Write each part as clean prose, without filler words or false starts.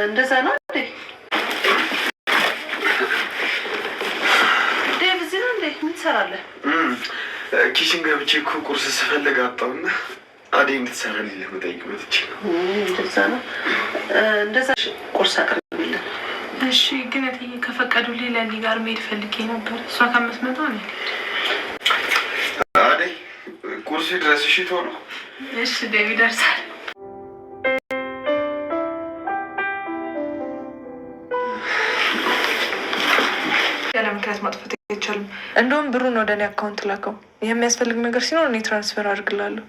እንደዛ ነው እንዴ? ዴቭ እዚህ ነው እንዴ? ምን ትሰራለህ? ኪችን ገብቼ እኮ ቁርስ ስፈልግ አጣሁና አደይ እንድትሰራልኝ ለመጠየቅ መጥቼ ነው። እንደዛ ነው። እንደዛ ቁርስ አቅርቢልን። እሺ፣ ግን እትዬ ከፈቀዱልኝ ለእኔ ጋር መሄድ ፈልጌ ነበር። እሷ ከምትመጣ ነው። አደይ ቁርስ ድረስ። እሺ ቶሎ። እሺ ዴቭ ይደርሳል። ያለ ምክንያት ማጥፋት አይቻልም። እንደውም ብሩን ወደ እኔ አካውንት ላከው። የሚያስፈልግ ነገር ሲኖር እኔ ትራንስፈር አድርግላለሁ።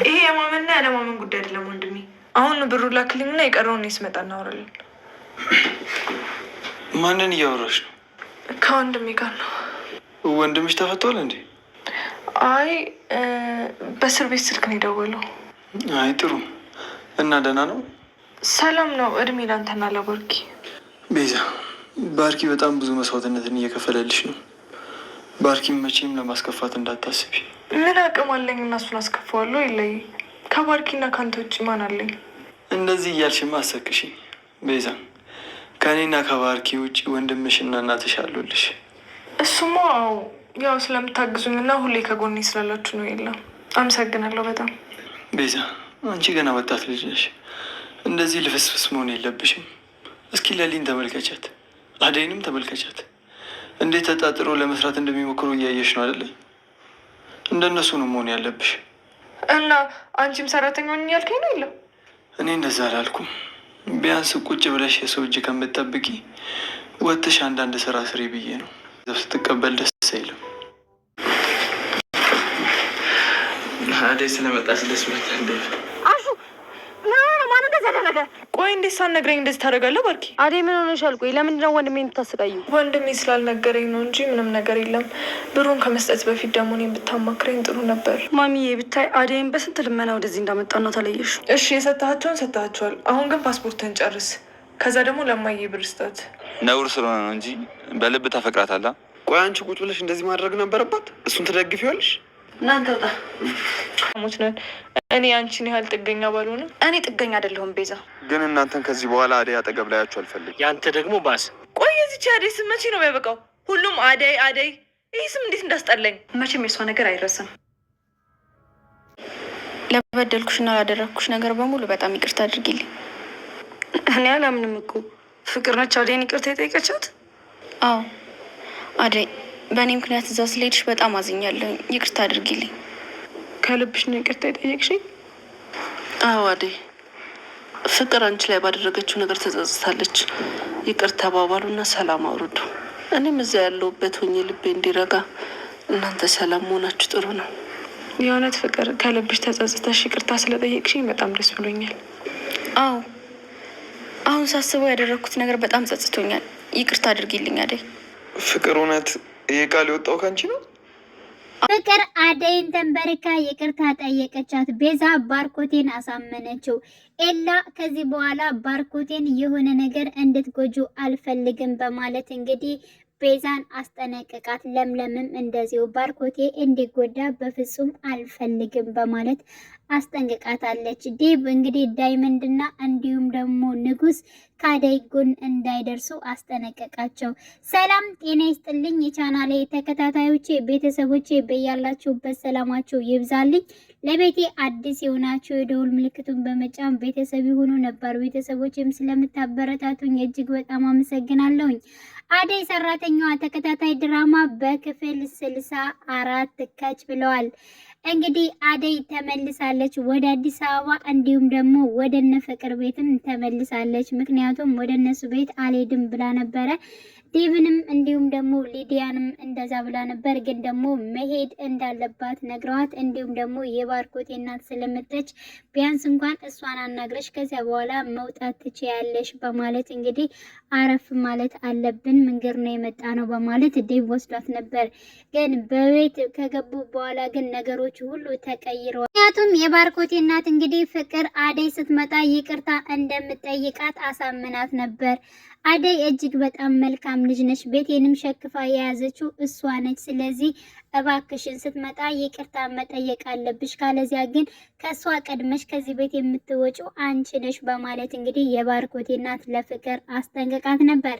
ይሄ የማመንና ያለማመን ጉዳይ አይደለም ወንድሜ። አሁን ብሩ ላክልኝና የቀረውን እኔ ስመጣ እናወራለን። ማንን እያወራሽ ነው? ከወንድሜ ጋር ነው። ወንድምሽ ተፈቷል እንዴ? አይ በእስር ቤት ስልክ ነው የደወለው። አይ ጥሩ። እና ደህና ነው? ሰላም ነው። እድሜ ላንተና ለባርኪ። ቤዛ፣ ባርኪ በጣም ብዙ መስዋዕትነትን እየከፈለልሽ ነው። ባርኪም መቼም ለማስከፋት እንዳታስቢ። ምን አቅም አለኝ እና እሱን አስከፋዋለሁ? የለይ ከባርኪና ከአንተ ውጭ ማን አለኝ? እንደዚህ እያልሽማ አሰክሽኝ ቤዛ። ከእኔና ከባርኪ ውጭ ወንድምሽና እናትሽ አሉልሽ። እሱማ ያው ስለምታግዙኝና ሁሌ ከጎኔ ስላላችሁ ነው። የለም አመሰግናለሁ በጣም ቤዛ። አንቺ ገና ወጣት ልጅ ነሽ። እንደዚህ ልፍስፍስ መሆን የለብሽም። እስኪ ለሊን ተመልከቻት፣ አደይንም ተመልከቻት። እንዴት ተጣጥሮ ለመስራት እንደሚሞክሩ እያየሽ ነው አይደለ? እንደነሱ ነው መሆን ያለብሽ። እና አንቺም ሰራተኛ ሆኝ ያልከኝ ነው? የለም እኔ እንደዛ አላልኩም። ቢያንስ ቁጭ ብለሽ የሰው እጅ ከምትጠብቂ ወጥሽ አንዳንድ ስራ ስሪ ብዬ ነው። ስትቀበል ደስ አይልም። አደይ ስለመጣች ደስ ብሎኛል። አሹ ማን እንደዚህ ያደረገ? ቆይ እንዴት ሳትነግረኝ እንደዚህ ታደርጋለህ? ባርኪ አደይ ምን ሆነሻል? ቆይ ለምንድን ነው ወንድሜ የምታሰቃዩ? ወንድሜ ስላልነገረኝ ነው እንጂ ምንም ነገር የለም። ብሩን ከመስጠት በፊት ደግሞ እኔን ብታማክረኝ ጥሩ ነበር። ማሚዬ ብታይ አደይን በስንት ልመና ወደዚህ እንዳመጣና ተለየሽ። እሺ የሰጣቸውን ሰጣቸዋል። አሁን ግን ፓስፖርትን ጨርስ። ከዛ ደግሞ ለማየ ብር ስጣት። ነውር ስለሆነ ነው እንጂ በልብ ታፈቅራታለህ። ቆይ አንቺ ቁጭ ብለሽ እንደዚህ ማድረግ ነበረባት? እሱን ትደግፊዋለሽ? እናንተ ወጣ ሞች ነን። እኔ አንቺን ያህል ጥገኛ ባልሆንም እኔ ጥገኛ አይደለሁም ቤዛ። ግን እናንተን ከዚህ በኋላ አደይ አጠገብ ላያችሁ አልፈልግም። ያንተ ደግሞ ባስ። ቆይ የዚች አደይ ስም መቼ ነው የሚያበቃው? ሁሉም አደይ አደይ። ይህ ስም እንዴት እንዳስጠላኝ። መቼም የሷ ነገር አይረሳም። ለበደልኩሽና ላደረግኩሽ ነገር በሙሉ በጣም ይቅርታ አድርጊልኝ። እኔ አላምንም እኮ ፍቅር ነች አደይን ይቅርታ የጠየቀቻት? አዎ አደይ፣ በእኔ ምክንያት እዛ ስለሄድሽ በጣም አዝኛለሁ። ይቅርታ አድርጊልኝ። ከልብሽ ነው ይቅርታ የጠየቅሽኝ? አዎ አደይ፣ ፍቅር አንቺ ላይ ባደረገችው ነገር ተጸጽታለች። ይቅር ተባባሉና ሰላም አውርዱ። እኔም እዛ ያለሁበት ሆኜ ልቤ እንዲረጋ፣ እናንተ ሰላም መሆናችሁ ጥሩ ነው። የእውነት ፍቅር ከልብሽ ተጸጽተሽ ይቅርታ ስለጠየቅሽኝ በጣም ደስ ብሎኛል። አዎ አሁን ሳስበው ያደረግኩት ነገር በጣም ጸጽቶኛል። ይቅርታ አድርጊልኝ አደይ። ፍቅር እውነት ይሄ ቃል የወጣው ከአንቺ ነው? ፍቅር አደይን ተንበርካ ይቅርታ ጠየቀቻት። ቤዛ ባርኮቴን አሳመነችው። ኤላ ከዚህ በኋላ ባርኮቴን የሆነ ነገር እንድትጎጁ አልፈልግም በማለት እንግዲህ ቤዛን አስጠነቅቃት። ለምለምም እንደዚሁ ባርኮቴ እንዲጎዳ በፍጹም አልፈልግም በማለት አስጠንቅቃታለች። ዲብ እንግዲህ ዳይመንድና እንዲሁም ደግሞ ንጉስ ከአደይ ጎን እንዳይደርሱ አስጠነቀቃቸው። ሰላም ጤና ይስጥልኝ የቻናሌ ተከታታዮቼ ቤተሰቦቼ፣ በያላችሁበት ሰላማችሁ ይብዛልኝ። ለቤቴ አዲስ የሆናችሁ የደውል ምልክቱን በመጫን ቤተሰብ የሆኑ ነባር ቤተሰቦችም ስለምታበረታቱኝ እጅግ በጣም አመሰግናለሁኝ። አደይ ሰራተኛዋ ተከታታይ ድራማ በክፍል 64 ከች ብለዋል። እንግዲህ አደይ ተመልሳለች ወደ አዲስ አበባ፣ እንዲሁም ደግሞ ወደ እነ ፍቅር ቤትም ተመልሳለች። ምክንያቱም ወደ እነሱ ቤት አልሄድም ብላ ነበረ። ዴቭንም እንዲሁም ደግሞ ሊዲያንም እንደዛ ብላ ነበር። ግን ደግሞ መሄድ እንዳለባት ነግረዋት፣ እንዲሁም ደግሞ የባርኮቴ እናት ስለመጣች ቢያንስ እንኳን እሷን አናግረሽ ከዚያ በኋላ መውጣት ትችያለሽ በማለት እንግዲህ አረፍ ማለት አለብን፣ መንገድ ነው የመጣ ነው በማለት ዴቭ ወስዷት ነበር። ግን በቤት ከገቡ በኋላ ግን ነገሮቹ ነገሮች ሁሉ ተቀይረዋል። ምክንያቱም የባርኮቴ እናት እንግዲህ ፍቅር አደይ ስትመጣ ይቅርታ እንደምትጠይቃት አሳምናት ነበር። አደይ እጅግ በጣም መልካም ልጅ ነች። ቤቴንም ሸክፋ የያዘችው እሷ ነች። ስለዚህ እባክሽን ስትመጣ ይቅርታ መጠየቅ አለብሽ፣ ካለዚያ ግን ከእሷ ቀድመሽ ከዚህ ቤት የምትወጪው አንቺ ነሽ በማለት እንግዲህ የባርኮቴ እናት ለፍቅር አስጠንቅቃት ነበር።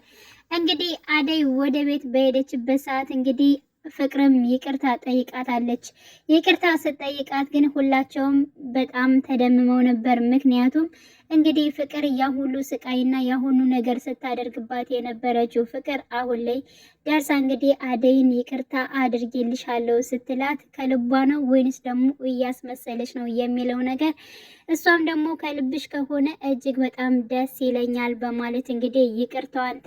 እንግዲህ አደይ ወደ ቤት በሄደችበት ሰዓት እንግዲህ ፍቅርም ይቅርታ ጠይቃታለች። ይቅርታ ስትጠይቃት ግን ሁላቸውም በጣም ተደምመው ነበር። ምክንያቱም እንግዲህ ፍቅር ያ ሁሉ ስቃይና ያ ሁሉ ነገር ስታደርግባት የነበረችው ፍቅር አሁን ላይ ደርሳ እንግዲህ አደይን ይቅርታ አድርጌልሻለሁ ስትላት ከልቧ ነው ወይንስ ደግሞ እያስመሰለች ነው የሚለው ነገር፣ እሷም ደግሞ ከልብሽ ከሆነ እጅግ በጣም ደስ ይለኛል በማለት እንግዲህ ይቅርታዋን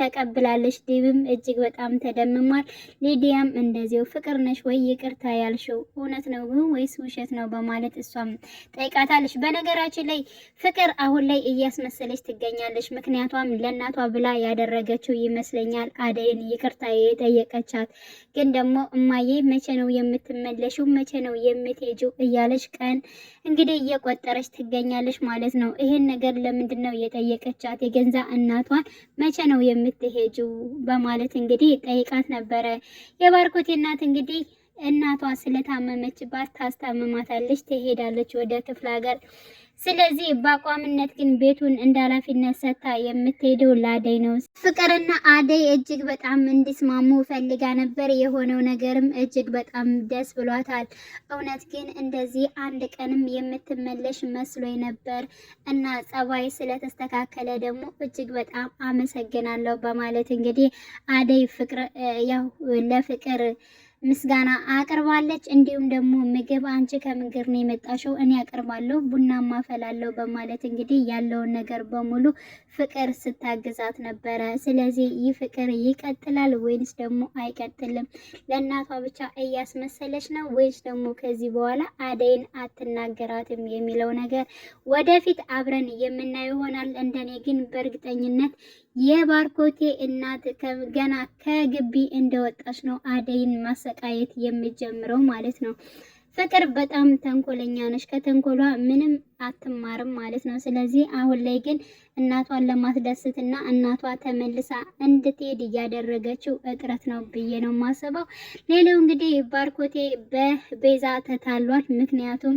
ተቀብላለች። ዲብም እጅግ በጣም ተደምሟል። ሊዲያም እንደዚሁ ፍቅር ነሽ ወይ ይቅርታ ያልሽው እውነት ነው ወይስ ውሸት ነው በማለት እሷም ጠይቃታለች። በነገራችን ላይ ፍቅር አሁን ላይ እያስመሰለች ትገኛለች። ምክንያቷም ለእናቷ ብላ ያደረገችው ይመስለኛል አደይን ይቅርታ የጠየቀቻት። ግን ደግሞ እማዬ መቼ ነው የምትመለሽው? መቼ ነው የምትሄጂው? እያለች ቀን እንግዲህ እየቆጠረች ትገኛለች ማለት ነው። ይሄን ነገር ለምንድን ነው የጠየቀቻት? የገንዛ እናቷን መቼ ነው የምትሄጂው በማለት እንግዲህ ጠይቃት ነበረ። የባርኮቴ እናት እንግዲህ እናቷ ስለታመመችባት ታስታምማታለች፣ ትሄዳለች ወደ ክፍለ ሀገር። ስለዚህ በአቋምነት ግን ቤቱን እንደ ኃላፊነት ሰጥታ የምትሄደው ለአደይ ነው። ፍቅርና አደይ እጅግ በጣም እንዲስማሙ ፈልጋ ነበር። የሆነው ነገርም እጅግ በጣም ደስ ብሏታል። እውነት ግን እንደዚህ አንድ ቀንም የምትመለሽ መስሎኝ ነበር እና ጸባይ ስለተስተካከለ ደግሞ እጅግ በጣም አመሰግናለሁ በማለት እንግዲህ አደይ ለፍቅር ምስጋና አቅርባለች። እንዲሁም ደግሞ ምግብ አንቺ ከምንግር ነው የመጣሽው እኔ አቀርባለሁ ቡና ማፈላለሁ በማለት እንግዲህ ያለውን ነገር በሙሉ ፍቅር ስታግዛት ነበረ። ስለዚህ ይህ ፍቅር ይቀጥላል ወይንስ ደግሞ አይቀጥልም? ለእናቷ ብቻ እያስመሰለች ነው ወይስ ደግሞ ከዚህ በኋላ አደይን አትናገራትም የሚለው ነገር ወደፊት አብረን የምናየው ይሆናል። እንደኔ ግን በእርግጠኝነት የባርኮቴ እናት ገና ከግቢ እንደወጣች ነው አደይን ማሰቃየት የሚጀምረው ማለት ነው። ፍቅር በጣም ተንኮለኛ ነች። ከተንኮሏ ምንም አትማርም ማለት ነው። ስለዚህ አሁን ላይ ግን እናቷን ለማስደሰትና እናቷ ተመልሳ እንድትሄድ እያደረገችው እጥረት ነው ብዬ ነው ማስበው። ሌላው እንግዲህ ባርኮቴ በቤዛ ተታሏል። ምክንያቱም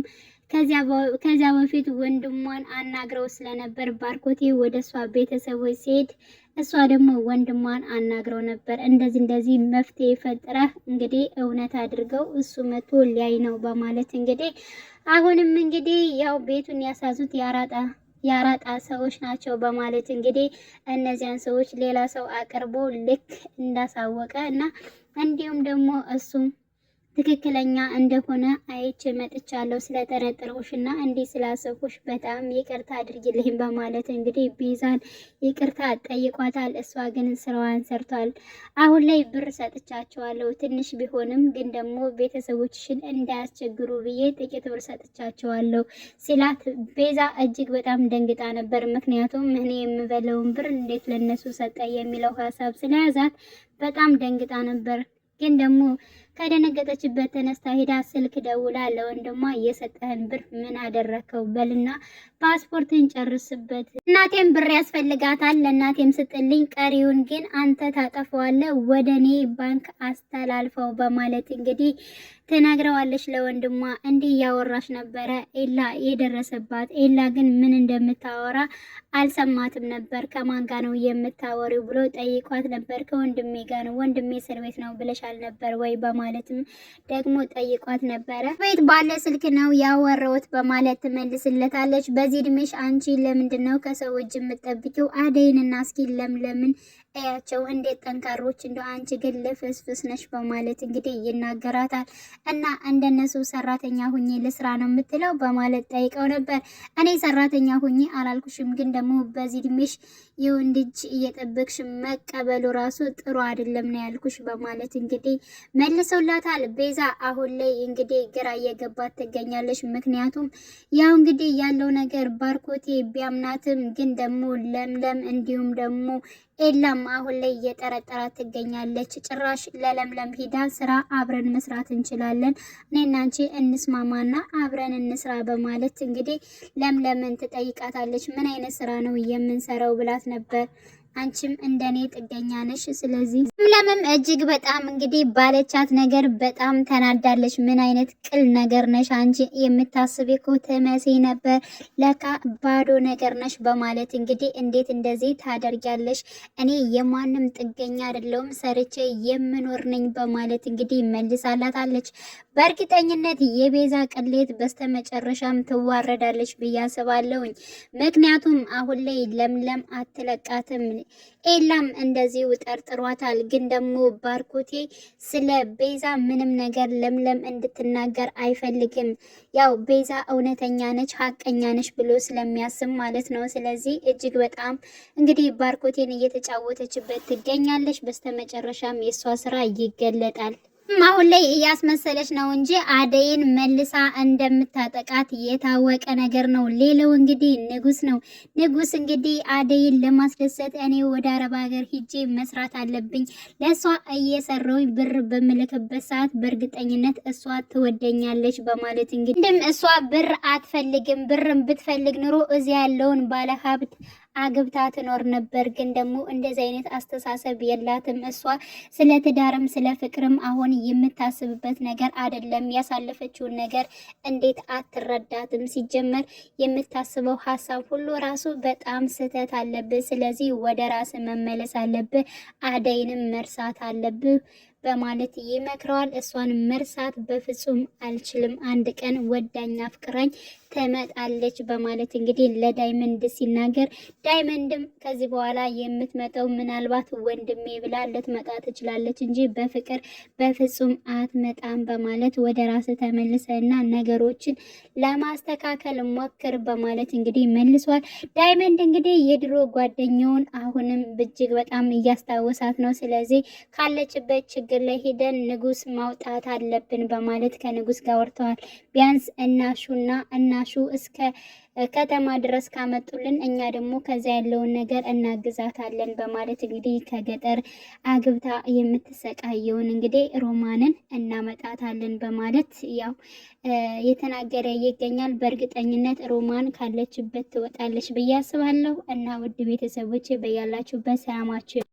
ከዚያ በፊት ወንድሟን አናግረው ስለነበር ባርኮቴ ወደ እሷ ቤተሰቦች ሲሄድ እሷ ደግሞ ወንድሟን አናግረው ነበር። እንደዚህ መፍትሄ ፈጥረህ እንግዲህ እውነት አድርገው እሱ መቶ ሊያይ ነው በማለት እንግዲህ አሁንም እንግዲህ ያው ቤቱን ያሳዙት የአራጣ ሰዎች ናቸው በማለት እንግዲህ እነዚያን ሰዎች ሌላ ሰው አቅርቦ ልክ እንዳሳወቀ እና እንዲሁም ደግሞ እሱም ትክክለኛ እንደሆነ አይቼ መጥቻለሁ። ስለጠረጠርኩሽና እንዲህ ስላሰብኩሽ በጣም ይቅርታ አድርጊልኝ በማለት እንግዲህ ቤዛን ይቅርታ ጠይቋታል። እሷ ግን ስራዋን ሰርቷል። አሁን ላይ ብር ሰጥቻቸዋለሁ ትንሽ ቢሆንም ግን ደግሞ ቤተሰቦችሽን እንዳያስቸግሩ ብዬ ጥቂት ብር ሰጥቻቸዋለሁ ሲላት ቤዛ እጅግ በጣም ደንግጣ ነበር። ምክንያቱም እኔ የምበለውን ብር እንዴት ለነሱ ሰጠ የሚለው ሀሳብ ስለያዛት በጣም ደንግጣ ነበር። ግን ደግሞ ከደነገጠችበት ተነስታ ሄዳ ስልክ ደውላ ለወንድሟ የሰጠህን ብር ምን አደረከው? በልና ፓስፖርትን ጨርስበት፣ እናቴም ብር ያስፈልጋታል፣ ለእናቴም ስጥልኝ፣ ቀሪውን ግን አንተ ታጠፈዋለህ፣ ወደ እኔ ባንክ አስተላልፈው በማለት እንግዲህ ትነግረዋለች ለወንድሟ። እንዲህ እያወራች ነበረ ኤላ የደረሰባት። ኤላ ግን ምን እንደምታወራ አልሰማትም ነበር። ከማን ጋር ነው የምታወሪው ብሎ ጠይቋት ነበር። ከወንድሜ ጋር ነው። ወንድሜ እስር ቤት ነው ብለሻል ነበር ወይ በማለትም ደግሞ ጠይቋት ነበረ። ቤት ባለ ስልክ ነው ያወራሁት በማለት ትመልስለታለች። በዚህ እድሜሽ አንቺ ለምንድን ነው ከሰው እጅ የምትጠብቂው? አደይንና እስኪ ለምለምን እያቸው እንዴት ጠንካሮች እንደ አንቺ ግን ልፍስፍስ ነሽ በማለት እንግዲህ ይናገራታል። እና እንደነሱ ሰራተኛ ሁኜ ልስራ ነው የምትለው በማለት ጠይቀው ነበር። እኔ ሰራተኛ ሁኜ አላልኩሽም፣ ግን ደግሞ በዚህ እድሜሽ የወንድ እጅ እየጠበቅሽ መቀበሉ ራሱ ጥሩ አይደለም ነው ያልኩሽ በማለት እንግዲህ መልሰውላታል። ቤዛ አሁን ላይ እንግዲህ ግራ እየገባት ትገኛለች። ምክንያቱም ያው እንግዲህ ያለው ነገር ባርኮቴ ቢያምናትም ግን ደግሞ ለምለም እንዲሁም ደግሞ ኤላም አሁን ላይ እየጠረጠራት ትገኛለች። ጭራሽ ለለምለም ሂዳ ስራ አብረን መስራት እንችላለን፣ እኔና አንቺ እንስማማና አብረን እንስራ በማለት እንግዲህ ለምለምን ትጠይቃታለች። ምን አይነት ስራ ነው የምንሰራው ብላት ነበር። አንቺም እንደኔ ጥገኛ ነሽ። ስለዚህ ለምለምም እጅግ በጣም እንግዲህ ባለቻት ነገር በጣም ተናዳለች። ምን አይነት ቅል ነገር ነሽ አንቺ፣ የምታስብ እኮ ትመስይ ነበር፣ ለካ ባዶ ነገር ነሽ በማለት እንግዲህ እንዴት እንደዚህ ታደርጊያለሽ? እኔ የማንም ጥገኛ አይደለሁም፣ ሰርቼ የምኖር ነኝ በማለት እንግዲህ መልሳላታለች። በእርግጠኝነት የቤዛ ቅሌት በስተመጨረሻም ትዋረዳለች ብዬ አስባለሁኝ። ምክንያቱም አሁን ላይ ለምለም አትለቃትም። ኤላም እንደዚሁ ጠርጥሯታል። ግን ደግሞ ባርኮቴ ስለ ቤዛ ምንም ነገር ለምለም እንድትናገር አይፈልግም። ያው ቤዛ እውነተኛ ነች፣ ሀቀኛ ነች ብሎ ስለሚያስብ ማለት ነው። ስለዚህ እጅግ በጣም እንግዲህ ባርኮቴን እየተጫወተችበት ትገኛለች። በስተመጨረሻም የእሷ ስራ ይገለጣል። አሁን ላይ እያስመሰለች ነው እንጂ አደይን መልሳ እንደምታጠቃት የታወቀ ነገር ነው። ሌላው እንግዲህ ንጉስ ነው። ንጉስ እንግዲህ አደይን ለማስደሰት እኔ ወደ አረብ ሀገር ሂጄ መስራት አለብኝ፣ ለእሷ እየሰራሁኝ ብር በምልክበት ሰዓት በእርግጠኝነት እሷ ትወደኛለች በማለት እንግዲህ እሷ ብር አትፈልግም። ብርም ብትፈልግ ኑሮ እዚያ ያለውን ባለሀብት አግብታ ትኖር ነበር። ግን ደግሞ እንደዚህ አይነት አስተሳሰብ የላትም። እሷ ስለ ትዳርም ስለ ፍቅርም አሁን የምታስብበት ነገር አይደለም። ያሳለፈችውን ነገር እንዴት አትረዳትም? ሲጀመር የምታስበው ሀሳብ ሁሉ ራሱ በጣም ስህተት አለብህ። ስለዚህ ወደ ራስ መመለስ አለብህ፣ አደይንም መርሳት አለብህ በማለት ይመክረዋል። እሷን መርሳት በፍጹም አልችልም፣ አንድ ቀን ወዳኛ ፍቅራኝ ትመጣለች በማለት እንግዲህ ለዳይመንድ ሲናገር፣ ዳይመንድም ከዚህ በኋላ የምትመጣው ምናልባት ወንድሜ ብላ ልትመጣ ትችላለች እንጂ በፍቅር በፍጹም አትመጣም በማለት ወደ ራስ ተመልሰና ነገሮችን ለማስተካከል ሞክር በማለት እንግዲህ መልሷል። ዳይመንድ እንግዲህ የድሮ ጓደኛውን አሁንም እጅግ በጣም እያስታወሳት ነው። ስለዚህ ካለችበት ችግር ላይ ሄደን ንጉስ ማውጣት አለብን በማለት ከንጉስ ጋር ወርተዋል። ቢያንስ እናሹ እስከ ከተማ ድረስ ካመጡልን እኛ ደግሞ ከዛ ያለውን ነገር እናግዛታለን በማለት እንግዲህ ከገጠር አግብታ የምትሰቃየውን እንግዲህ ሮማንን እናመጣታለን በማለት ያው የተናገረ ይገኛል። በእርግጠኝነት ሮማን ካለችበት ትወጣለች ብዬ አስባለሁ። እና ውድ ቤተሰቦች በያላችሁበት ሰላማችሁ